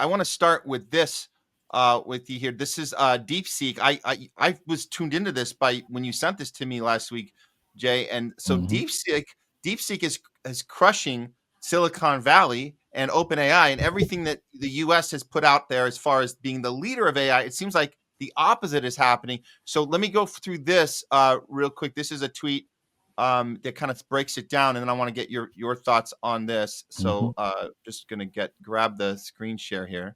I want to start with this with you here. This is DeepSeek. I was tuned into this by when you sent this to me last week, Jay. And so Hmm. DeepSeek is crushing Silicon Valley and OpenAI and everything that the US has put out there as far as being the leader of AI. It seems like the opposite is happening. So let me go through this real quick. This is a tweet that kind of breaks it down, and then I want to get your thoughts on this. Hmm. So just gonna grab the screen share here.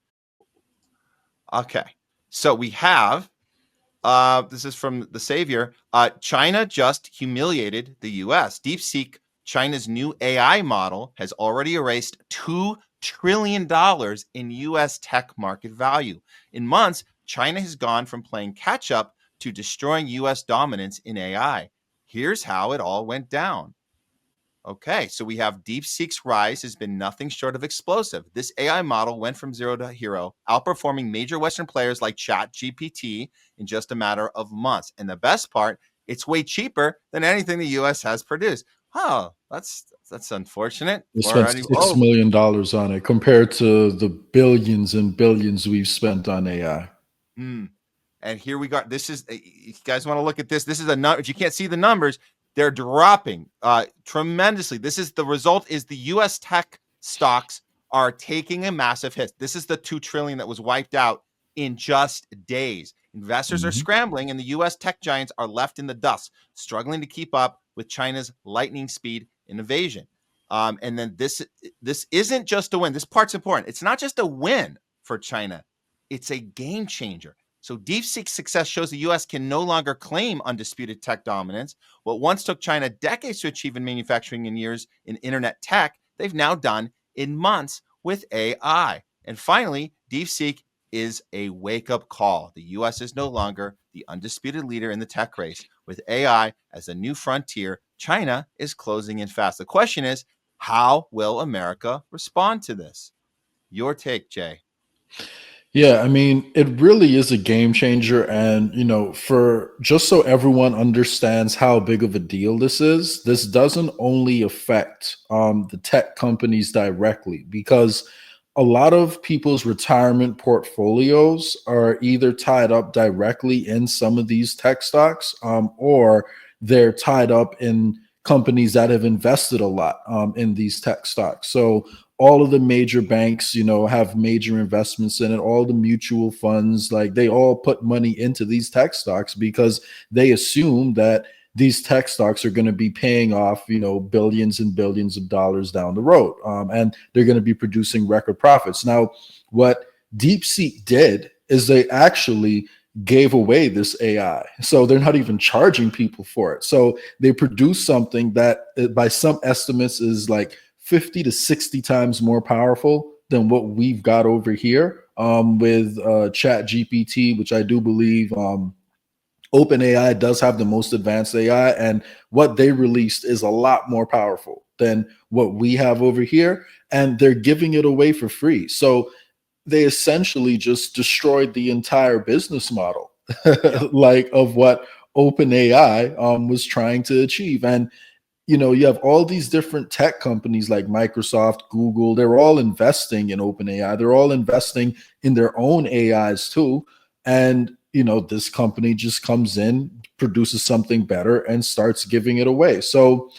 Okay, so we have this is from the Savior. China just humiliated the U.S. DeepSeek, China's new AI model, has already erased $2 trillion in U.S. tech market value. In months, China has gone from playing catch up to destroying U.S. dominance in AI. Here's how it all went down. Okay, so we have DeepSeek's rise has been nothing short of explosive. This AI model went from zero to hero, outperforming major Western players like ChatGPT in just a matter of months. And the best part, it's way cheaper than anything the US has produced. Oh, that's unfortunate We for spent any $6 million on it compared to the billions and billions we've spent on AI. Hmm. And here we got. This is. If you guys want to look at this, this is a number. If you can't see the numbers, they're dropping tremendously. This is the result. Is the U.S. tech stocks are taking a massive hit. This is the 2 trillion that was wiped out in just days. Investors are Hmm. scrambling, and the U.S. tech giants are left in the dust, struggling to keep up with China's lightning speed innovation. And then this isn't just a win. This part's important. It's not just a win for China. It's a game changer. So DeepSeek's success shows the US can no longer claim undisputed tech dominance. What once took China decades to achieve in manufacturing and years in internet tech, they've now done in months with AI. And finally, DeepSeek is a wake-up call. The US is no longer the undisputed leader in the tech race. With AI as a new frontier, China is closing in fast. The question is, how will America respond to this? Your take, Jay. Yeah, I mean, it really is a game changer. And, for just so everyone understands how big of a deal this doesn't only affect the tech companies directly, because a lot of people's retirement portfolios are either tied up directly in some of these tech stocks, or they're tied up in companies that have invested a lot in these tech stocks. So all of the major banks, have major investments in it. All the mutual funds, like they all put money into these tech stocks because they assume that these tech stocks are going to be paying off, billions and billions of dollars down the road. And they're going to be producing record profits. Now, what DeepSeek did is they actually gave away this AI. So they're not even charging people for it. So they produce something that by some estimates is like 50 to 60 times more powerful than what we've got over here with Chat GPT, which I do believe OpenAI does have the most advanced AI, and what they released is a lot more powerful than what we have over here, and they're giving it away for free. So they essentially just destroyed the entire business model, Yep. like of what OpenAI was trying to achieve. And you have all these different tech companies like Microsoft, Google, they're all investing in OpenAI. They're all investing in their own AIs too. And, this company just comes in, produces something better, and starts giving it away. So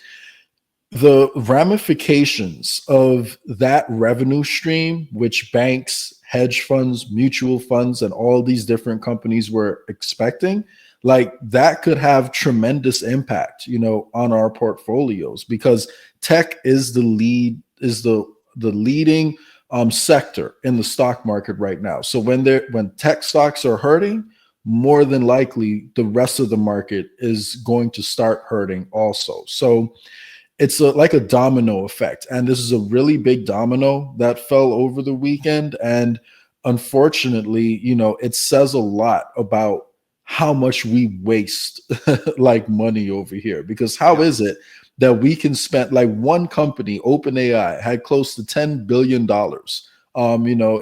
the ramifications of that revenue stream, which banks, hedge funds, mutual funds, and all these different companies were expecting, like that could have tremendous impact, on our portfolios, because tech is the leading sector in the stock market right now. So when tech stocks are hurting, more than likely the rest of the market is going to start hurting also. So it's like a domino effect. And this is a really big domino that fell over the weekend. And unfortunately, it says a lot about how much we waste like money over here. Because how Yep. is it that we can spend, like, one company, OpenAI, had close to $10 billion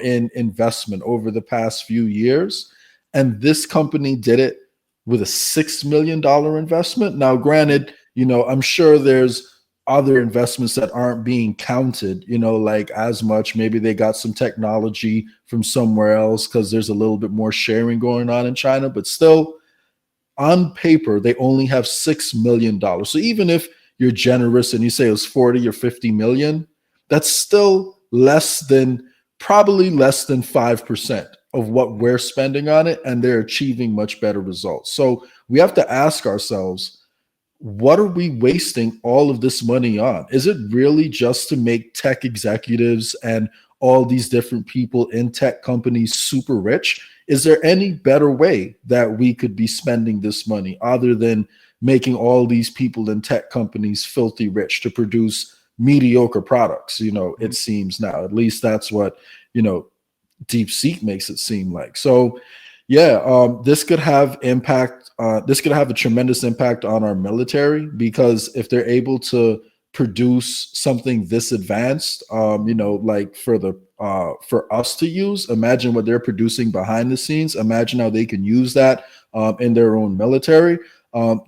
in investment over the past few years. And this company did it with a $6 million investment. Now, granted, I'm sure there's other investments that aren't being counted, like as much. Maybe they got some technology from somewhere else because there's a little bit more sharing going on in China, but still on paper, they only have $6 million. So even if you're generous and you say it was 40 or 50 million, that's still probably less than 5% of what we're spending on it, and they're achieving much better results. So we have to ask ourselves, what are we wasting all of this money on? Is it really just to make tech executives and all these different people in tech companies super rich? Is there any better way that we could be spending this money other than making all these people in tech companies filthy rich to produce mediocre products? It seems now, at least that's what, DeepSeek makes it seem like. So yeah, this could have impact. This could have a tremendous impact on our military, because if they're able to produce something this advanced, like for us to use, imagine what they're producing behind the scenes. Imagine how they can use that in their own military.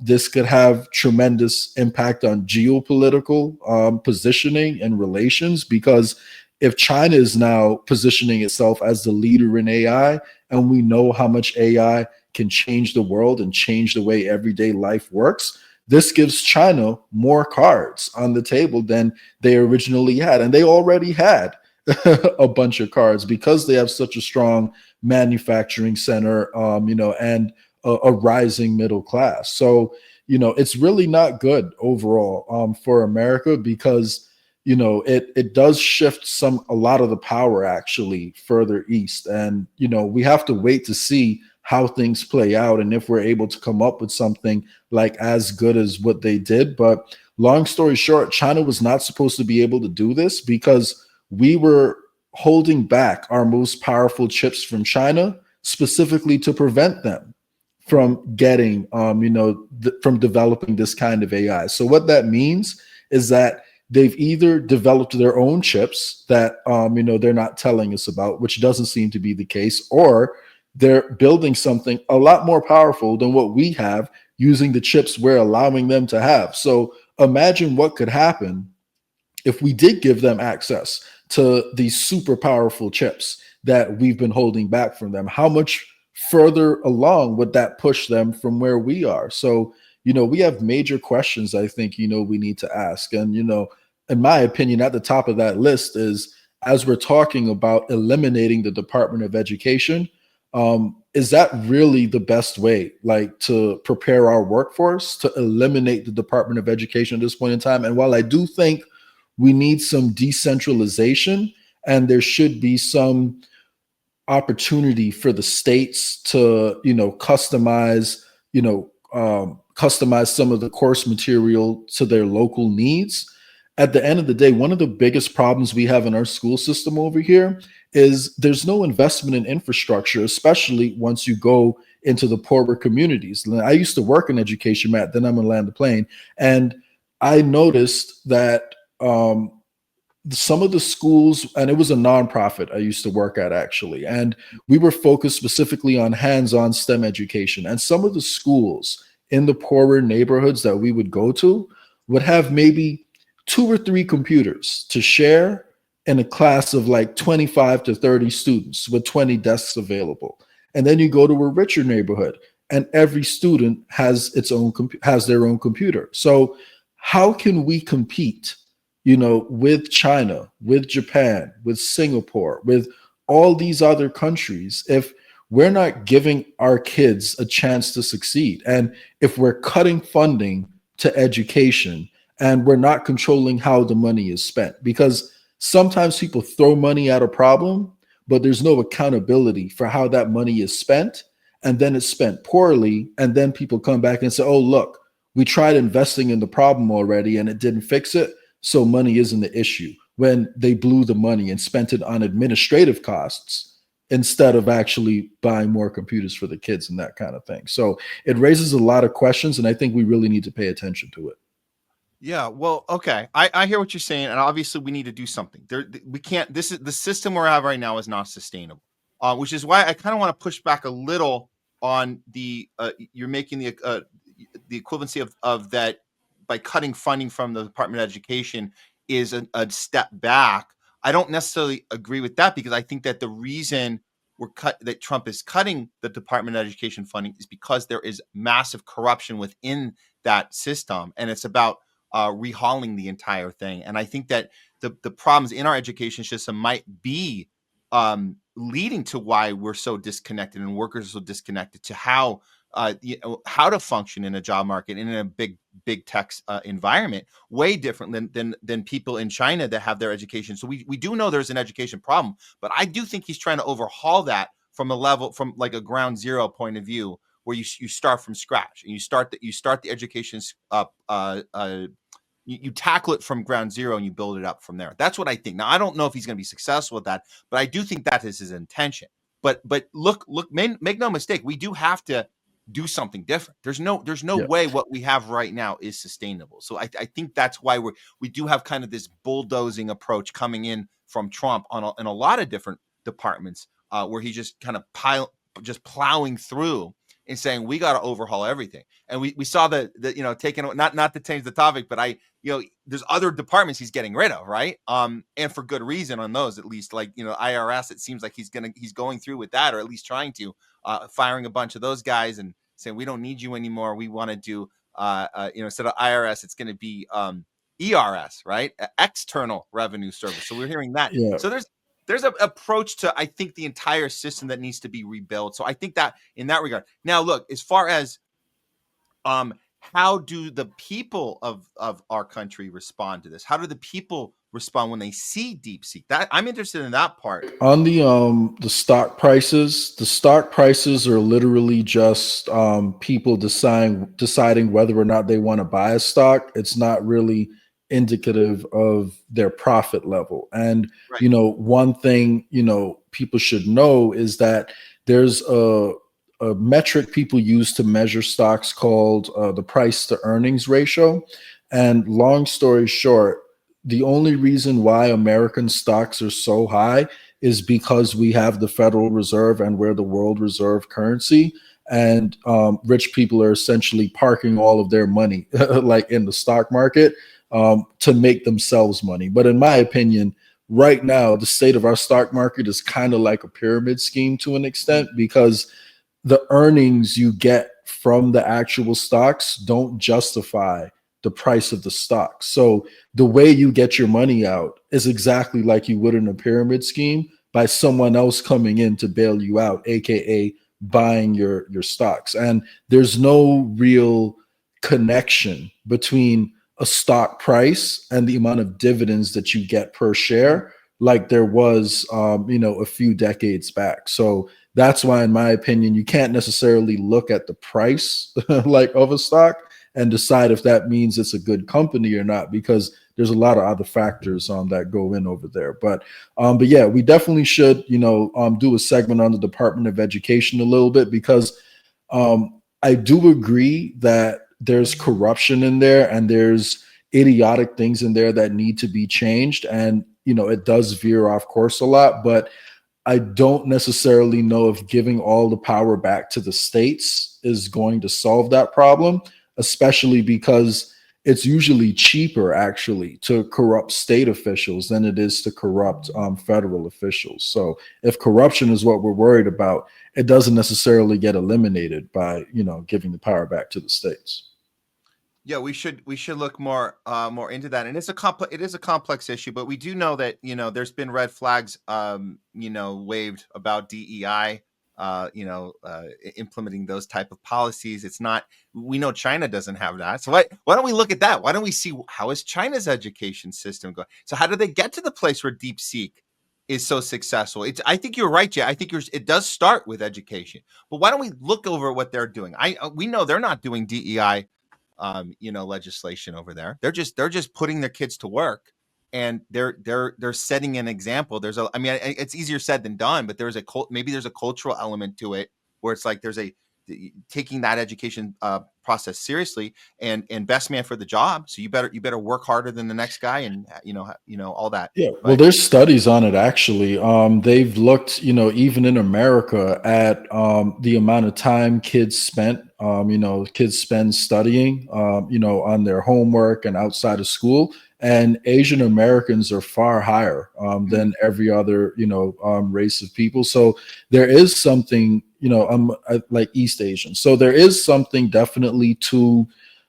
This could have tremendous impact on geopolitical positioning and relations, because if China is now positioning itself as the leader in AI, and we know how much AI can change the world and change the way everyday life works, this gives China more cards on the table than they originally had. And they already had a bunch of cards because they have such a strong manufacturing center, and a rising middle class. So, it's really not good overall for America, because it does shift a lot of the power actually further east. And we have to wait to see how things play out and if we're able to come up with something like as good as what they did. But long story short, China was not supposed to be able to do this, because we were holding back our most powerful chips from China specifically to prevent them from getting from developing this kind of AI. So what that means is that they've either developed their own chips that they're not telling us about, which doesn't seem to be the case, or they're building something a lot more powerful than what we have using the chips we're allowing them to have. So imagine what could happen if we did give them access to these super powerful chips that we've been holding back from them. How much further along would that push them from where we are? So we have major questions, I think, we need to ask. And, in my opinion, at the top of that list is, as we're talking about eliminating the Department of Education, is that really the best way, like, to prepare our workforce to eliminate the Department of Education at this point in time? And while I do think we need some decentralization and there should be some opportunity for the states to, customize some of the course material to their local needs. At the end of the day, one of the biggest problems we have in our school system over here is there's no investment in infrastructure, especially once you go into the poorer communities. I used to work in education, Matt, then I'm going to land the plane. And I noticed that some of the schools, and it was a nonprofit I used to work at actually, and we were focused specifically on hands-on STEM education. And some of the schools in the poorer neighborhoods that we would go to would have maybe 2 or 3 computers to share in a class of like 25 to 30 students with 20 desks available. And then you go to a richer neighborhood and every student has their own computer. So how can we compete with China, with Japan, with Singapore, with all these other countries, if we're not giving our kids a chance to succeed? And if we're cutting funding to education and we're not controlling how the money is spent, because sometimes people throw money at a problem, but there's no accountability for how that money is spent. And then it's spent poorly. And then people come back and say, oh, look, we tried investing in the problem already and it didn't fix it. So money isn't the issue, when they blew the money and spent it on administrative costs instead of actually buying more computers for the kids and that kind of thing. So it raises a lot of questions, and I think we really need to pay attention to it. Yeah, well, okay. I hear what you're saying, and obviously we need to do something. We can't. This is the system we have right now is not sustainable, which is why I kind of want to push back a little on the you're making the equivalency of that by cutting funding from the Department of Education is a step back. I don't necessarily agree with that, because I think that the reason that Trump is cutting the Department of Education funding is because there is massive corruption within that system, and it's about rehauling the entire thing. And I think that the problems in our education system might be leading to why we're so disconnected and workers are so disconnected to how to function in a job market and in a big tech environment, way different than people in China that have their education. So we do know there's an education problem, but I do think he's trying to overhaul that from like a ground zero point of view, where you start from scratch and you start the education you tackle it from ground zero and you build it up from there. That's what I think. Now, I don't know if he's going to be successful with that, but I do think that is his intention. But look, make no mistake, we do have to do something different. There's no Yeah. way what we have right now is sustainable. So I think that's why we do have kind of this bulldozing approach coming in from Trump in a lot of different departments, where he's just kind of just plowing through and saying we got to overhaul everything. And we saw the taking, not to change the topic, but there's other departments he's getting rid of, right? And for good reason on those, at least, like, IRS, it seems like he's going through with that, or at least trying to, firing a bunch of those guys and saying, we don't need you anymore. We want to do, instead of IRS, it's going to be ERS, right? External Revenue Service. So we're hearing that. Yeah. So there's an approach to, I think, the entire system that needs to be rebuilt. So I think that in that regard. Now, look, as far as how do the people of our country respond to this? How do the people respond when they see DeepSeek? That I'm interested in that part. On the stock prices are literally just people deciding whether or not they want to buy a stock. It's not really indicative of their profit level. And Right. one thing people should know is that there's a metric people use to measure stocks called the price to earnings ratio. And long story short, the only reason why American stocks are so high is because we have the Federal Reserve and we're the world reserve currency. And rich people are essentially parking all of their money like in the stock market to make themselves money. But in my opinion, right now, the state of our stock market is kind of like a pyramid scheme to an extent, because the earnings you get from the actual stocks don't justify the price of the stock. So the way you get your money out is exactly like you would in a pyramid scheme, by someone else coming in to bail you out, aka buying your stocks. And there's no real connection between a stock price and the amount of dividends that you get per share, like there was a few decades back. So that's why, in my opinion, you can't necessarily look at the price like of a stock and decide if that means it's a good company or not, because there's a lot of other factors that go in over there. But yeah, we definitely should do a segment on the Department of Education a little bit, because I do agree that there's corruption in there and there's idiotic things in there that need to be changed, and it does veer off course a lot. But I don't necessarily know if giving all the power back to the states is going to solve that problem, especially because it's usually cheaper actually to corrupt state officials than it is to corrupt federal officials. So if corruption is what we're worried about, it doesn't necessarily get eliminated by giving the power back to the states. Yeah, we should look more into that. And it is a complex issue, but we do know that there's been red flags waved about DEI, implementing those type of policies. It's not, we know China doesn't have that. So why don't we look at that? Why don't we see how is China's education system going? So how did they get to the place where DeepSeek is so successful? I think you're right, Jay. I think it does start with education. But why don't we look over what they're doing? We know they're not doing DEI legislation over there. They're just putting their kids to work, and they're setting an example. It's easier said than done, but maybe there's a cultural element to it where it's like there's a taking that education process seriously, and best man for the job. So you better work harder than the next guy, and all that. Yeah, well, But there's studies on it actually. They've looked, even in America, at the amount of time kids spent, kids spend studying, on their homework and outside of school. And Asian Americans are far higher than every other, race of people. So there is something, like East Asian. So there is something definitely to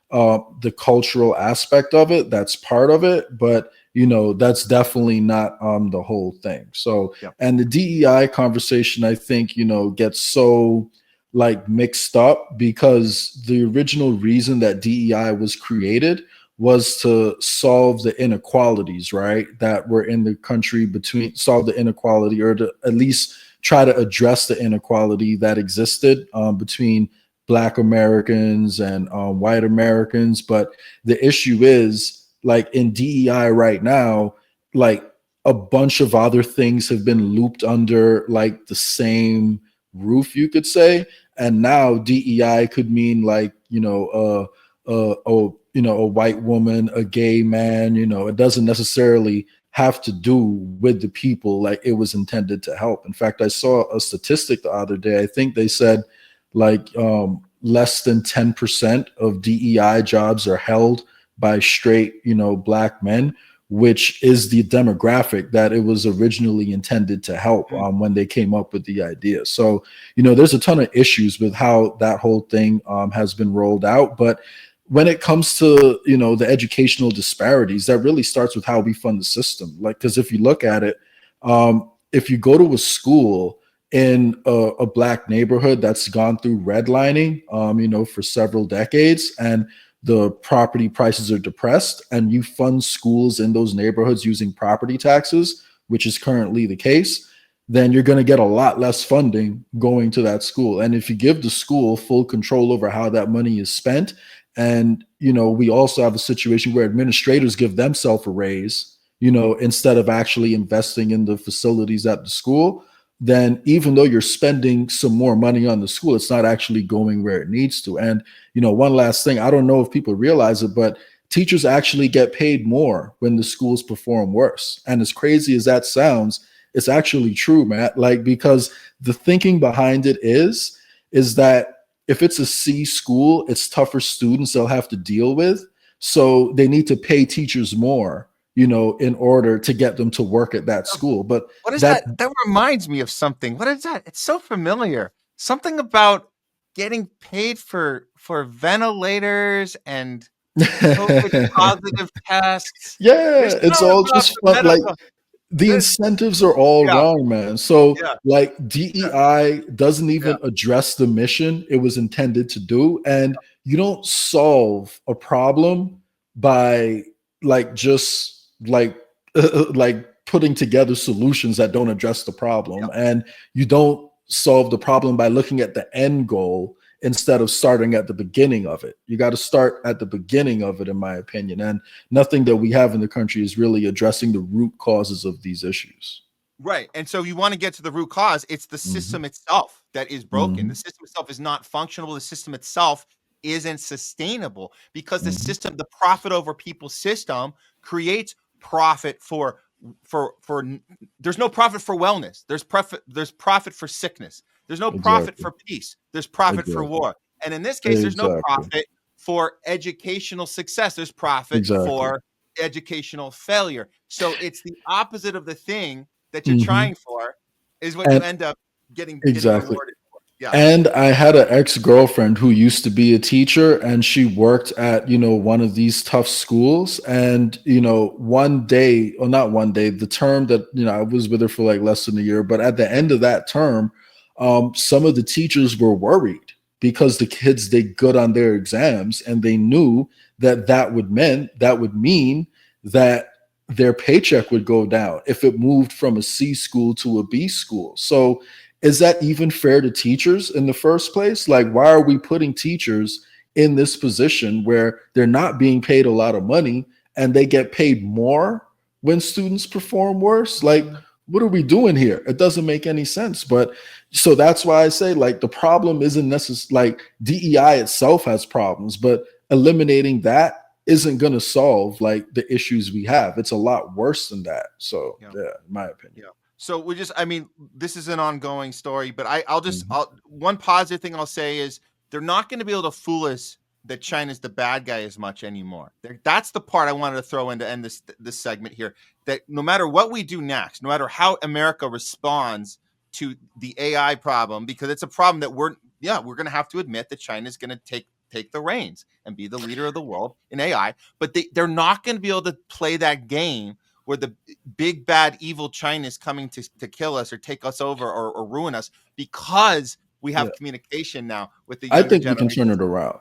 the cultural aspect of it. That's part of it, but that's definitely not the whole thing. So, yeah. and the DEI conversation, I think, gets so like mixed up because the original reason that DEI was created was to solve the inequalities, right, that were in the country, between solve the inequality, or to at least try to address the inequality that existed between Black Americans and white Americans. But the issue is, like, in DEI right now, like, a bunch of other things have been looped under like the same roof, you could say. And now DEI could mean, like, a white woman, a gay man. It doesn't necessarily have to do with the people like it was intended to help. In fact, I saw a statistic the other day. I think they said, like, less than 10% of DEI jobs are held by straight, Black men, which is the demographic that it was originally intended to help when they came up with the idea. So, there's a ton of issues with how that whole thing has been rolled out. But when it comes to, the educational disparities, that really starts with how we fund the system. Like, because if you look at it, if you go to a school in a Black neighborhood that's gone through redlining, for several decades, and the property prices are depressed, and you fund schools in those neighborhoods using property taxes, which is currently the case, then you're going to get a lot less funding going to that school. And if you give the school full control over how that money is spent, and, we also have a situation where administrators give themselves a raise, instead of actually investing in the facilities at the school, then even though you're spending some more money on the school, it's not actually going where it needs to. And, one last thing, I don't know if people realize it, but teachers actually get paid more when the schools perform worse. And as crazy as that sounds, it's actually true, Matt. Like, because the thinking behind it is that if it's a C school, it's tougher students they'll have to deal with. So they need to pay teachers more, in order to get them to work at that school. But What is that that? That reminds me of something. What is that? It's so familiar. Something about getting paid for ventilators and COVID positive tests. Yeah, There's it's something all about just the fun. Like, medical. the This, incentives are all yeah, wrong, man. So, yeah, like, yeah, DEI doesn't yeah. even address the mission it was intended to do. And you don't solve a problem by, like, just like like putting together solutions that don't address the Yeah. problem. And you don't solve the problem by looking at the end goal instead of starting at the beginning of it. You got to start at the beginning of it, in my opinion. And nothing that we have in the country is really addressing the root causes of these issues. Right. And so you want to get to the root cause. It's the Hmm. system itself that is broken. The Hmm. system itself is not functional. The system itself isn't sustainable because the Hmm. system, the profit over people system creates profit for there's no profit for wellness. There's profit for sickness. There's no profit Exactly. for peace. There's profit for Exactly. war. And in this case, there's no Exactly. profit for educational success. There's profit Exactly. for educational failure. So it's the opposite of the thing that you're Hmm. trying for is what you And end up getting exactly. rewarded for. Yeah. And I had an ex-girlfriend who used to be a teacher, and she worked at, one of these tough schools. And, one day, or not one day, the term that, I was with her for like less than a year, but at the end of that term, some of the teachers were worried because the kids did good on their exams, and they knew that that would mean that their paycheck would go down if it moved from a C school to a B school. So is that even fair to teachers in the first place? Like, why are we putting teachers in this position where they're not being paid a lot of money and they get paid more when students perform worse? Like, what are we doing here? It doesn't make any sense. But so that's why I say, like, the problem isn't necessarily like DEI itself has problems, but eliminating that isn't going to solve like the issues we have. It's a lot worse than that. So Yeah. yeah, in my opinion. Yeah. So I mean, this is an ongoing story, but I'll just, Mhm. one positive thing I'll say is they're not going to be able to fool us that China's the bad guy as much anymore. That's the part I wanted to throw in to end this segment here. That no matter what we do next, no matter how America responds to the AI problem, because it's a problem that we're going to have to admit that China's going to take the reins and be the leader of the world in AI. But they're not going to be able to play that game where the big bad evil China is coming to kill us or take us over or ruin us, because we Yeah. have communication now with the I younger think we can turn generations. it around.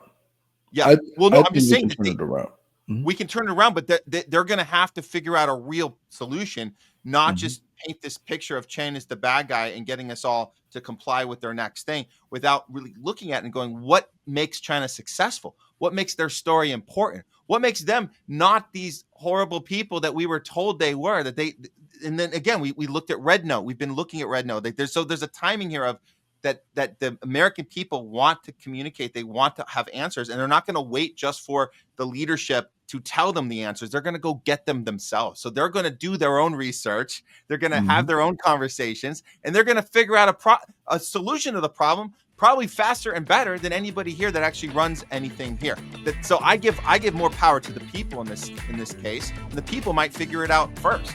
Yeah. I Well, no, I I'm think just we saying can that turn it around. Mhm. we can turn it around, but they're going to have to figure out a real solution, not Mhm. just paint this picture of China as the bad guy and getting us all to comply with their next thing without really looking at it and going, what makes China successful? What makes their story important? What makes them not these horrible people that we were told they were, and then again, we looked at Red Note. We've been looking at Red Note. There's a timing here of that the American people want to communicate. They want to have answers, and they're not going to wait just for the leadership to tell them the answers. They're going to go get them themselves. So they're going to do their own research. They're going to have Mhm. their own conversations, and they're going to figure out a solution to the problem probably faster and better than anybody here that actually runs anything here. So I give more power to the people in this case, and the people might figure it out first.